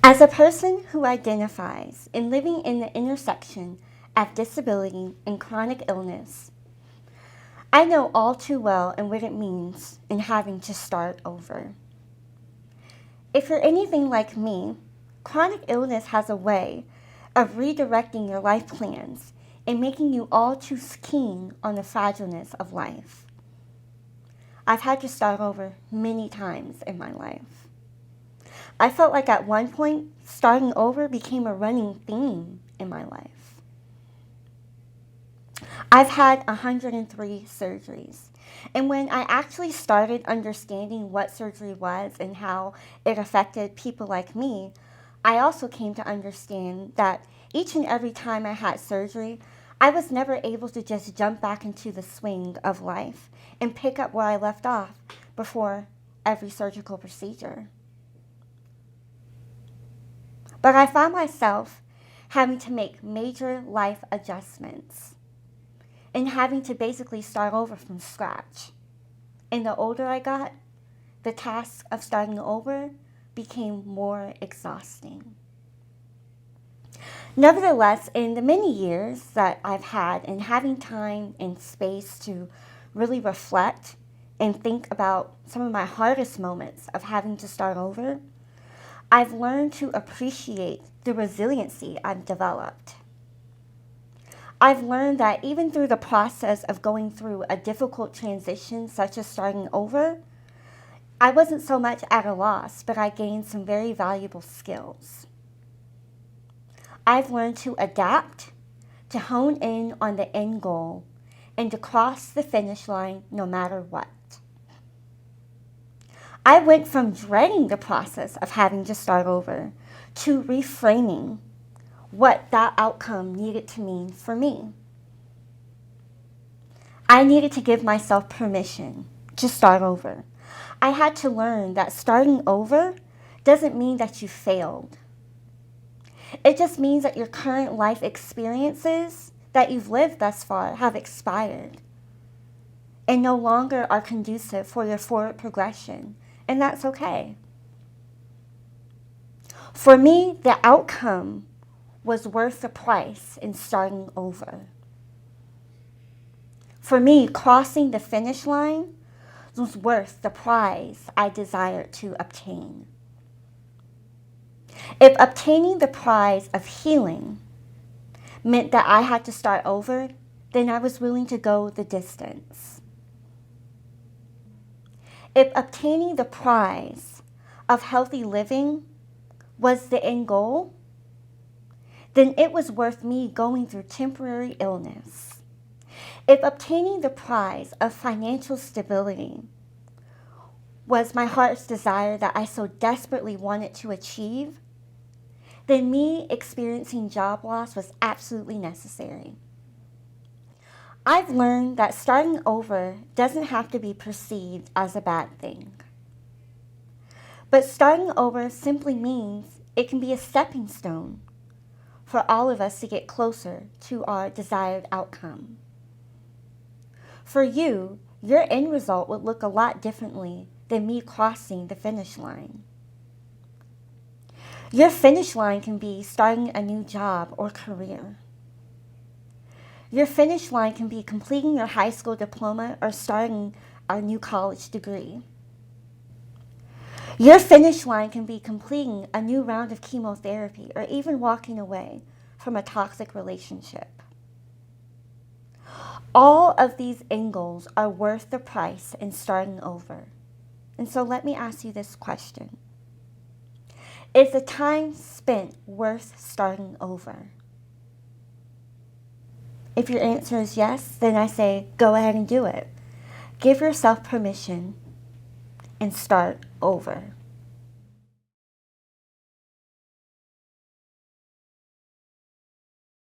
As a person who identifies in living in the intersection of disability and chronic illness, I know all too well and what it means in having to start over. If you're anything like me, chronic illness has a way of redirecting your life plans and making you all too keen on the fragileness of life. I've had to start over many times in my life. I felt like at one point, starting over became a running theme in my life. I've had 103 surgeries, and when I actually started understanding what surgery was and how it affected people like me, I also came to understand that each and every time I had surgery, I was never able to just jump back into the swing of life and pick up where I left off before every surgical procedure. But I found myself having to make major life adjustments and having to basically start over from scratch. And the older I got, the task of starting over became more exhausting. Nevertheless, in the many years that I've had and having time and space to really reflect and think about some of my hardest moments of having to start over, I've learned to appreciate the resiliency I've developed. I've learned that even through the process of going through a difficult transition such as starting over, I wasn't so much at a loss, but I gained some very valuable skills. I've learned to adapt, to hone in on the end goal, and to cross the finish line no matter what. I went from dreading the process of having to start over to reframing what that outcome needed to mean for me. I needed to give myself permission to start over. I had to learn that starting over doesn't mean that you failed. It just means that your current life experiences that you've lived thus far have expired and no longer are conducive for your forward progression, and that's okay. For me, the outcome was worth the price in starting over. For me, crossing the finish line was worth the prize I desired to obtain. If obtaining the prize of healing meant that I had to start over, then I was willing to go the distance. If obtaining the prize of healthy living was the end goal, then it was worth me going through temporary illness. If obtaining the prize of financial stability was my heart's desire that I so desperately wanted to achieve, then me experiencing job loss was absolutely necessary. I've learned that starting over doesn't have to be perceived as a bad thing. But starting over simply means it can be a stepping stone for all of us to get closer to our desired outcome. For you, your end result would look a lot differently than me crossing the finish line. Your finish line can be starting a new job or career. Your finish line can be completing your high school diploma or starting a new college degree. Your finish line can be completing a new round of chemotherapy or even walking away from a toxic relationship. All of these end goals are worth the price in starting over. And so let me ask you this question. Is the time spent worth starting over? If your answer is yes, then I say go ahead and do it. Give yourself permission and start over.